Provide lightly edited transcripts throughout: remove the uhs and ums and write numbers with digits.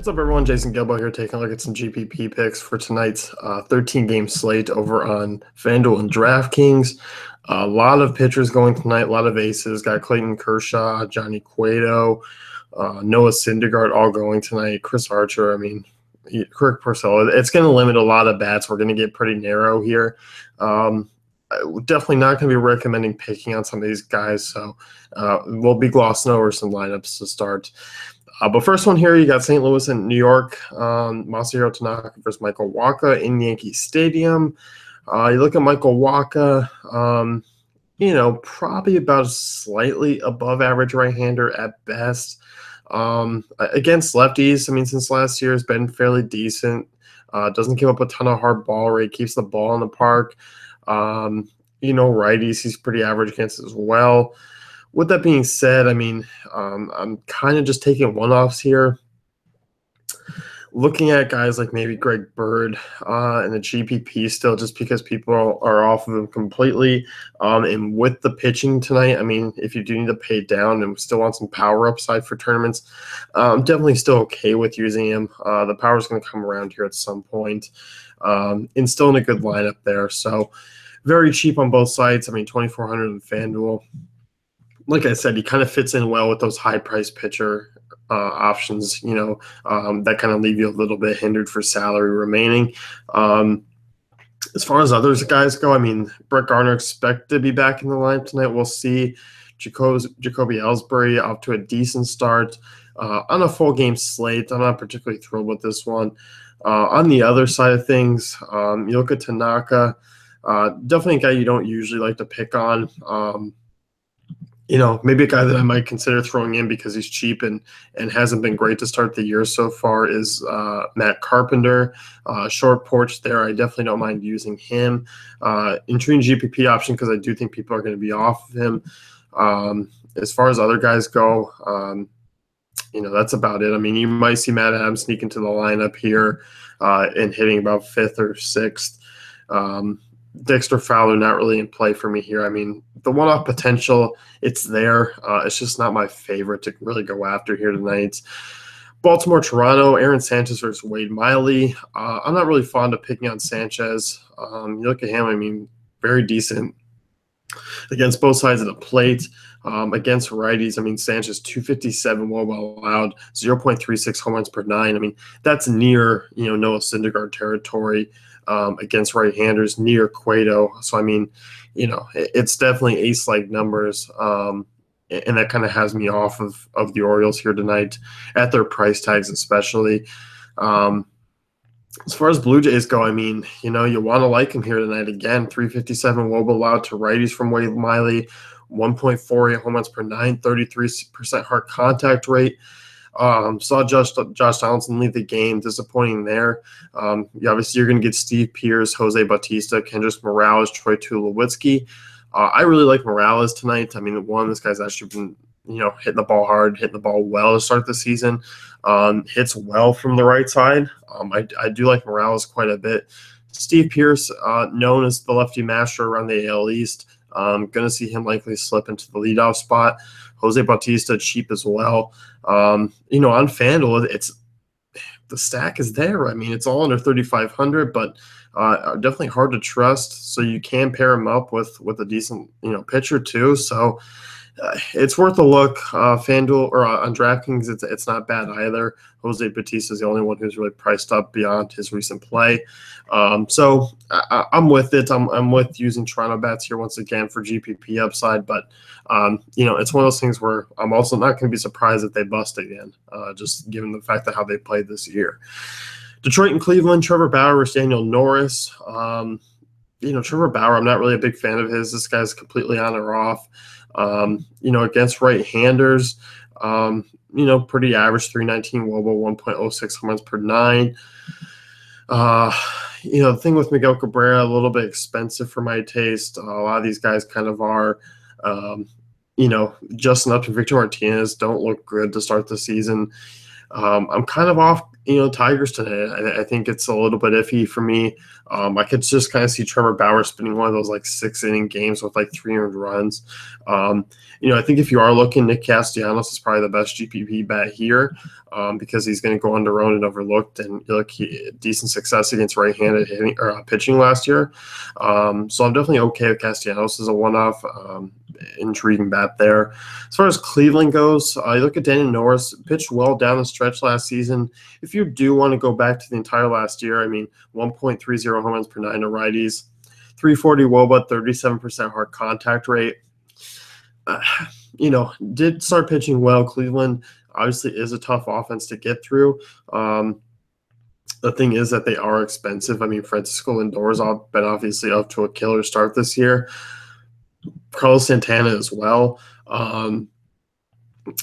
What's up, everyone? Jason Gilbo here, taking a look at some GPP picks for tonight's 13-game slate over on FanDuel and DraftKings. A lot of pitchers going tonight, a lot of aces. Got Clayton Kershaw, Johnny Cueto, Noah Syndergaard all going tonight. Chris Archer, Kirk Porcello. It's going to limit a lot of bats. We're going to get pretty narrow here. Definitely not going to be recommending picking on some of these guys, so we'll be glossing over some lineups to start. But first one here, you got St. Louis and New York. Masahiro Tanaka versus Michael Wacha in Yankee Stadium. You look at Michael Wacha, probably about slightly above average right-hander at best. Against lefties, since last year has been fairly decent. Doesn't give up a ton of hard ball rate, keeps the ball in the park. Righties, he's pretty average against as well. With that being said, I'm kind of just taking one-offs here. Looking at guys like maybe Greg Bird and the GPP still, just because people are off of him completely. And with the pitching tonight, if you do need to pay down and still want some power upside for tournaments, I'm definitely still okay with using him. The power is going to come around here at some point. And still in a good lineup there. So very cheap on both sides. $2,400 in FanDuel. Like I said, he kind of fits in well with those high-priced pitcher options, that kind of leave you a little bit hindered for salary remaining. As far as others guys go, Brett Gardner expect to be back in the lineup tonight. We'll see. Jacoby Ellsbury off to a decent start on a full game slate. I'm not particularly thrilled with this one. On the other side of things, you look at Tanaka, definitely a guy you don't usually like to pick on. Maybe a guy that I might consider throwing in because he's cheap and hasn't been great to start the year so far is Matt Carpenter. Short porch there. I definitely don't mind using him. Intriguing GPP option because I do think people are going to be off of him. As far as other guys go, that's about it. You might see Matt Adams sneak into the lineup here and hitting about 5th or 6th. Dexter Fowler not really in play for me here. The one-off potential, it's there. It's just not my favorite to really go after here tonight. Baltimore, Toronto, Aaron Sanchez versus Wade Miley. I'm not really fond of picking on Sanchez. You look at him, very decent against both sides of the plate. Against righties, Sanchez 257 WOBA allowed, 0.36 home runs per 9. That's near Noah Syndergaard territory. Against right-handers, near Cueto. So, it's definitely ace-like numbers, and that kind of has me off of the Orioles here tonight at their price tags especially. As far as Blue Jays go, you want to like him here tonight. Again, 357 WOBA allowed to righties from Wade Miley, 1.48 home runs per 9, 33% hard contact rate. Saw Josh Donaldson leave the game. Disappointing there. Obviously, you're going to get Steve Pearce, Jose Bautista, Kendrys Morales, Troy Tulowitzki. I really like Morales tonight. This guy's actually been, hitting the ball hard, hitting the ball well to start the season. Hits well from the right side. I do like Morales quite a bit. Steve Pearce, known as the lefty master around the AL East. Going to see him likely slip into the leadoff spot. Jose Bautista cheap as well. On FanDuel, the stack is there. It's all under 3,500, but definitely hard to trust. So you can pair him up with a decent pitcher too. So it's worth a look. FanDuel or on DraftKings, it's not bad either. Jose Bautista is the only one who's really priced up beyond his recent play. So I'm with it. I'm with using Toronto bats here once again for GPP upside, but it's one of those things where I'm also not going to be surprised if they bust again, just given the fact of how they played this year. Detroit and Cleveland, Trevor Bauer versus Daniel Norris. Trevor Bauer, I'm not really a big fan of his. This guy's completely on or off. Against right-handers, pretty average, 319 WOBA, 1.06 home runs per 9. The thing with Miguel Cabrera, a little bit expensive for my taste. A lot of these guys kind of are. Justin Upton, Victor Martinez don't look good to start the season. I'm kind of off Tigers today. I think it's a little bit iffy for me. I could just kind of see Trevor Bauer spinning one of those like 6 inning games with like 300 runs. Um, I think if you are looking, Nick Castellanos is probably the best GPP bet here because he's going to go underowned and overlooked, and decent success against right-handed hitting or pitching last year. So I'm definitely okay with Castellanos as a one-off. Intriguing bet there. As far as Cleveland goes, you look at Daniel Norris, pitched well down the stretch last season. If you do want to go back to the entire last year, 1.30 home runs per 9 to righties, 340 WOBA, 37% hard contact rate. Did start pitching well. Cleveland obviously is a tough offense to get through. The thing is that they are expensive. Francisco Lindor's been obviously up to a killer start this year. Carlos Santana as well.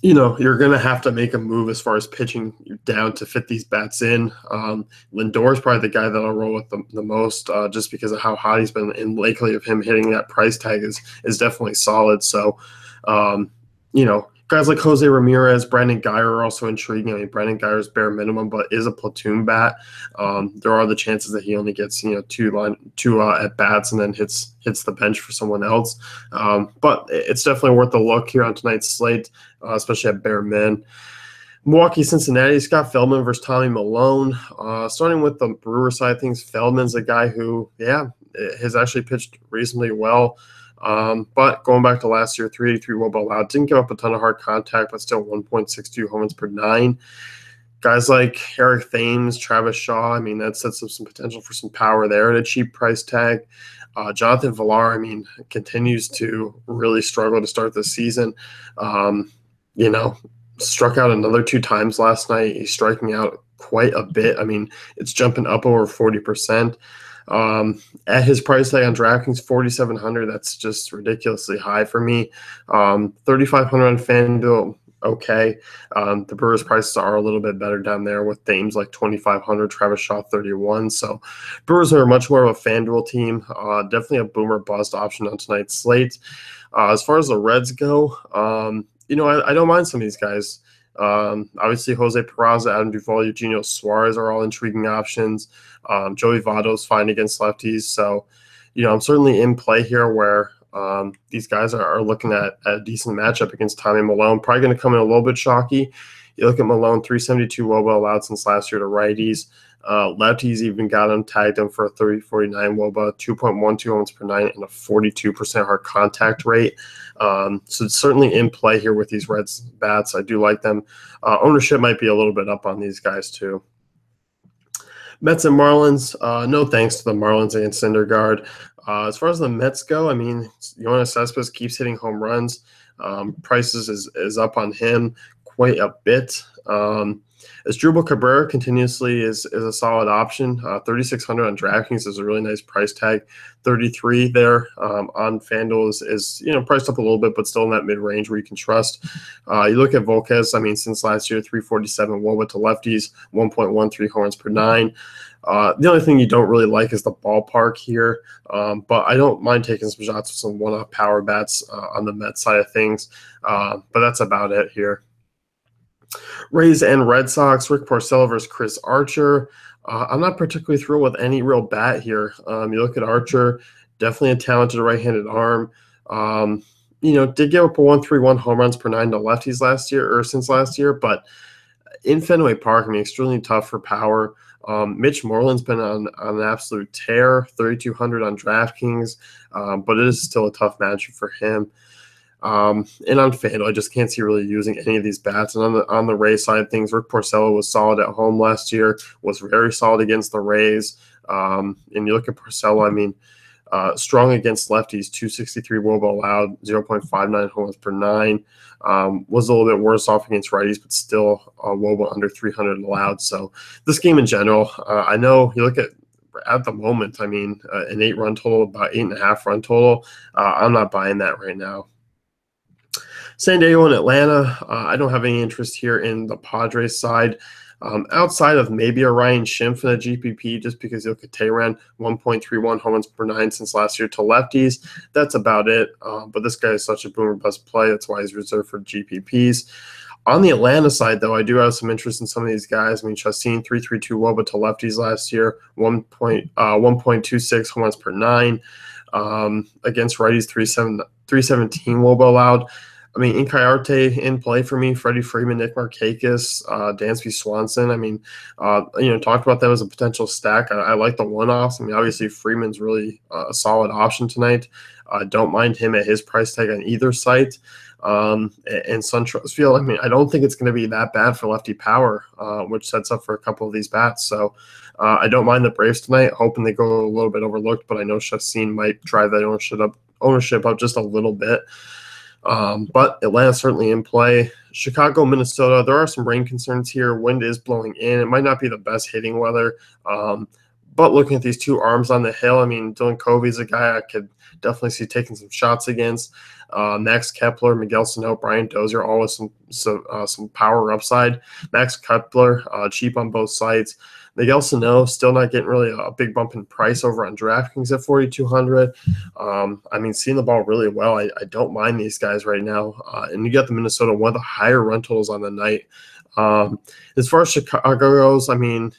You're going to have to make a move as far as pitching down to fit these bats in. Lindor is probably the guy that I'll roll with the most just because of how hot he's been. And likely of him hitting that price tag is definitely solid. So, guys like Jose Ramirez, Brandon Guyer are also intriguing. Brandon Guyer's bare minimum, but is a platoon bat. There are the chances that he only gets two at bats and then hits the bench for someone else. But it's definitely worth a look here on tonight's slate, especially at bare min. Milwaukee, Cincinnati, Scott Feldman versus Tommy Malone. Starting with the Brewer side of things, Feldman's a guy who, has actually pitched reasonably well. But going back to last year, 383 WOBA allowed, didn't give up a ton of hard contact, but still 1.62 home runs per 9. Guys like Eric Thames, Travis Shaw, that sets up some potential for some power there at a cheap price tag. Jonathan Villar, continues to really struggle to start the season. Struck out another 2 times last night. He's striking out quite a bit. It's jumping up over 40%. At his price tag on DraftKings, $4,700. That's just ridiculously high for me. $3,500 on FanDuel. Okay. The Brewers' prices are a little bit better down there with Thames like $2,500, Travis Shaw $31. So Brewers are much more of a FanDuel team. Definitely a boomer bust option on tonight's slate. As far as the Reds go, I don't mind some of these guys. Obviously, Jose Peraza, Adam Duvall, Eugenio Suarez are all intriguing options. Joey Votto's fine against lefties. So, I'm certainly in play here where these guys are looking at a decent matchup against Tommy Malone. Probably going to come in a little bit chalky. You look at Malone, 372 WOBA allowed since last year to righties. Lefties even got him, tagged him for a 349 WOBA, 2.12 runs per 9, and a 42% hard contact rate. So it's certainly in play here with these Reds bats. I do like them. Ownership might be a little bit up on these guys too. Mets and Marlins, no thanks to the Marlins against Syndergaard. As far as the Mets go, Yoenis Cespedes keeps hitting home runs. Prices is up on him quite a bit. Asdrubal Cabrera continuously is a solid option. 3,600 on DraftKings is a really nice price tag. 33 there on FanDuel is priced up a little bit, but still in that mid range where you can trust. You look at Volquez. Since last year, 347 WOBA to lefties, 1.13 home runs per 9. The only thing you don't really like is the ballpark here, but I don't mind taking some shots with some one-off power bats on the Mets side of things. But that's about it here. Rays and Red Sox, Rick Porcello versus Chris Archer. I'm not particularly thrilled with any real bat here. You look at Archer, definitely a talented right-handed arm. Did give up a 131 home runs per 9 to lefties since last year, but in Fenway Park, extremely tough for power. Mitch Moreland's been on an absolute tear, 3,200 on DraftKings, but it is still a tough matchup for him. And on FanDuel, I just can't see really using any of these bats. And on the Rays side of things, Rick Porcello was solid at home last year, was very solid against the Rays. And you look at Porcello, strong against lefties, 263 WOBA allowed, 0.59 home runs per 9. Was a little bit worse off against righties, but still WOBA under 300 allowed. So this game in general, I know you look at the moment, an 8-run total, about 8.5 run total. I'm not buying that right now. San Diego and Atlanta, I don't have any interest here in the Padres side. Outside of maybe a Ryan Schimpf in a GPP, just because you look at Tehran, 1.31 home runs per 9 since last year to lefties. That's about it. But this guy is such a boomer bust play. That's why he's reserved for GPPs. On the Atlanta side, though, I do have some interest in some of these guys. I mean, Chastain 3.32 WOBA to lefties last year, 1.26 home runs per nine. Against righties, 317 WOBA allowed. I mean, Inciarte in play for me, Freddie Freeman, Nick Markakis, Dansby Swanson. I mean, talked about them as a potential stack. I like the one-offs. I mean, obviously Freeman's really a solid option tonight. Don't mind him at his price tag on either site. And SunTrust Field, I mean, I don't think it's going to be that bad for lefty power, which sets up for a couple of these bats. So I don't mind the Braves tonight, hoping they go a little bit overlooked, but I know Chastain might drive that ownership up just a little bit. But Atlanta's certainly in play. Chicago, Minnesota, there are some rain concerns here. Wind is blowing in. It might not be the best hitting weather. But looking at these two arms on the hill, I mean, Dylan Covey's a guy I could definitely see taking some shots against. Max Kepler, Miguel Sano, Brian Dozier, all with some power upside. Max Kepler, cheap on both sides. Miguel Sano still not getting really a big bump in price over on DraftKings at 4,200. I mean, seeing the ball really well. I don't mind these guys right now. And you got the Minnesota, one of the higher run totals on the night. As far as Chicago goes, I mean,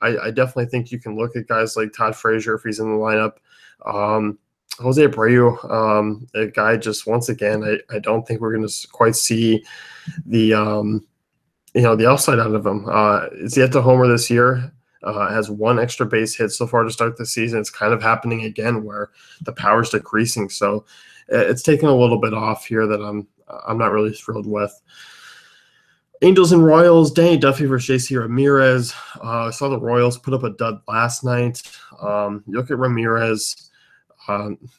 I definitely think you can look at guys like Todd Frazier if he's in the lineup. Jose Abreu, a guy just once again, I don't think we're going to quite see the the upside out of him. Is yet to homer this year. Has one extra base hit so far to start the season. It's kind of happening again where the power's decreasing. So it's taken a little bit off here that I'm not really thrilled with. Angels and Royals, Danny Duffy versus JC Ramirez. I saw the Royals put up a dud last night. You look at Ramirez,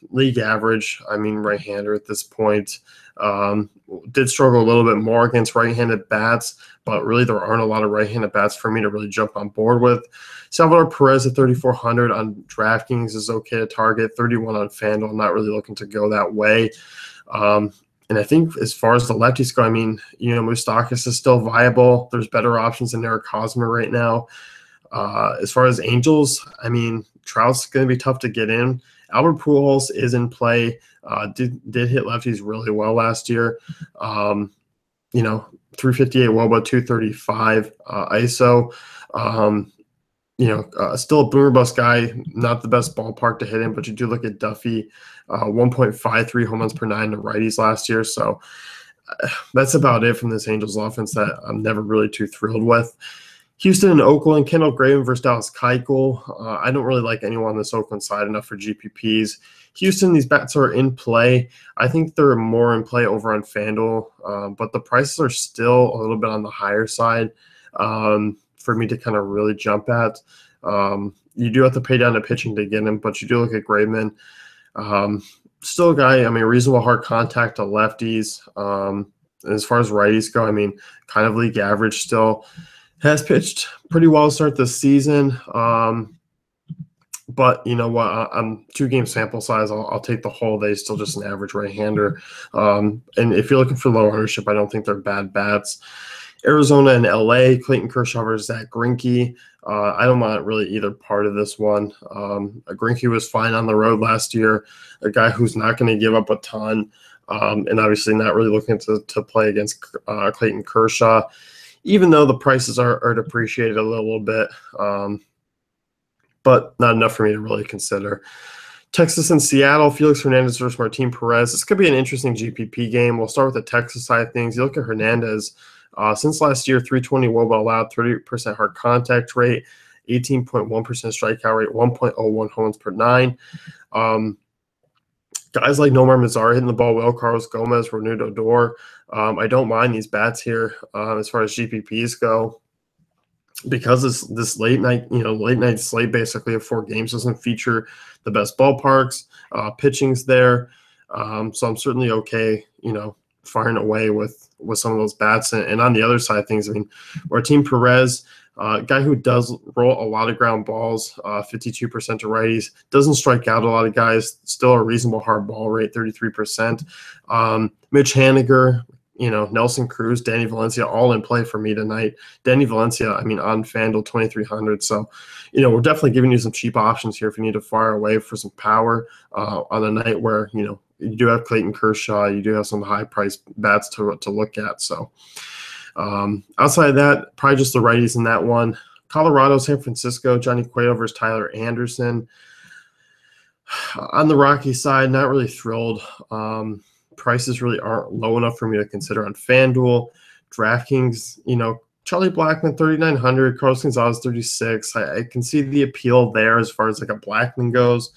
league average, I mean right-hander at this point. Did struggle a little bit more against right-handed bats, but really there aren't a lot of right-handed bats for me to really jump on board with. Salvador Perez at 3,400 on DraftKings is okay to target. 31 on FanDuel, not really looking to go that way. And I think as far as the lefties go, I mean, Moustakas is still viable. There's better options than Eric Hosmer right now. As far as Angels, I mean, Trout's going to be tough to get in. Albert Pujols is in play. Did hit lefties really well last year. 358 WOBA, 235 ISO. Still a boomer bust guy, not the best ballpark to hit in, but you do look at Duffy, 1.53 home runs per nine to righties last year. So that's about it from this Angels offense that I'm never really too thrilled with. Houston and Oakland, Kendall Graven versus Dallas Keuchel. I don't really like anyone on this Oakland side enough for GPPs. Houston, these bats are in play. I think they're more in play over on FanDuel, but the prices are still a little bit on the higher side for me to kind of really jump at. You do have to pay down to pitching to get him, but you do look at Graveman. Still a guy, I mean, reasonable hard contact to lefties. As far as righties go, I mean, kind of league average still. Has pitched pretty well to start this season. But you know what? I'm 2-game sample size. I'll take the whole day. Still just an average right-hander. And if you're looking for low ownership, I don't think they're bad bats. Arizona and LA, Clayton Kershaw versus Zach Greinke. I don't want really either part of this one. Greinke was fine on the road last year. A guy who's not going to give up a ton, and obviously not really looking to play against Clayton Kershaw, even though the prices are depreciated a little bit, but not enough for me to really consider. Texas and Seattle, Felix Hernandez versus Martin Perez. This could be an interesting GPP game. We'll start with the Texas side of things. You look at Hernandez. Since last year, 320 WOBA allowed, 30% hard contact rate, 18.1% strikeout rate, 1.01 home runs per nine. Guys like Nomar Mazara hitting the ball well, Carlos Gomez, Ronaldo Odor. I don't mind these bats here as far as GPPs go, because this late night slate basically of 4 games doesn't feature the best ballparks. Pitching's there, so I'm certainly okay, firing away with some of those bats. And on the other side of things, I mean, Martin Perez, guy who does roll a lot of ground balls, 52% to righties, doesn't strike out a lot of guys, still a reasonable hard ball rate, 33%. Mitch Haniger, Nelson Cruz, Danny Valencia, all in play for me tonight. Danny Valencia, I mean, on FanDuel, 2,300. So, we're definitely giving you some cheap options here if you need to fire away for some power on a night where, you do have Clayton Kershaw, you do have some high-priced bats to look at. So Outside of that, probably just the righties in that one. Colorado, San Francisco, Johnny Cueto versus Tyler Anderson. On the Rocky side, not really thrilled. Prices really aren't low enough for me to consider on FanDuel. DraftKings, Charlie Blackmon, 3,900, Carlos Gonzalez, 36. I can see the appeal there as far as like a Blackmon goes.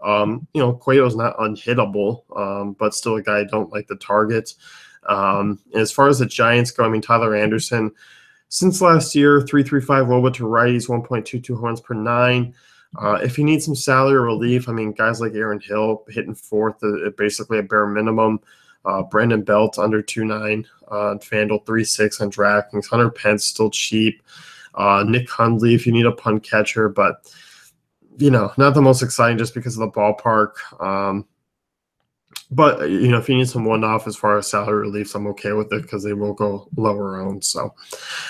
Cueto's not unhittable, but still a guy I don't like the target. As far as the Giants go, Tyler Anderson, since last year, 3.35 WOBA to righties, 1.22 runs per 9. If you need some salary relief, guys like Aaron Hill hitting fourth at basically a bare minimum. Brandon Belt under 2.9 on FanDuel, 3.6 on DraftKings. Hunter Pence still cheap. Nick Hundley if you need a punt catcher, but not the most exciting just because of the ballpark. But if you need some one-off as far as salary reliefs, I'm okay with it because they will go lower owned. So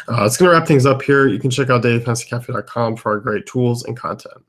it's going to wrap things up here. You can check out dailyfantasycafe.com for our great tools and content.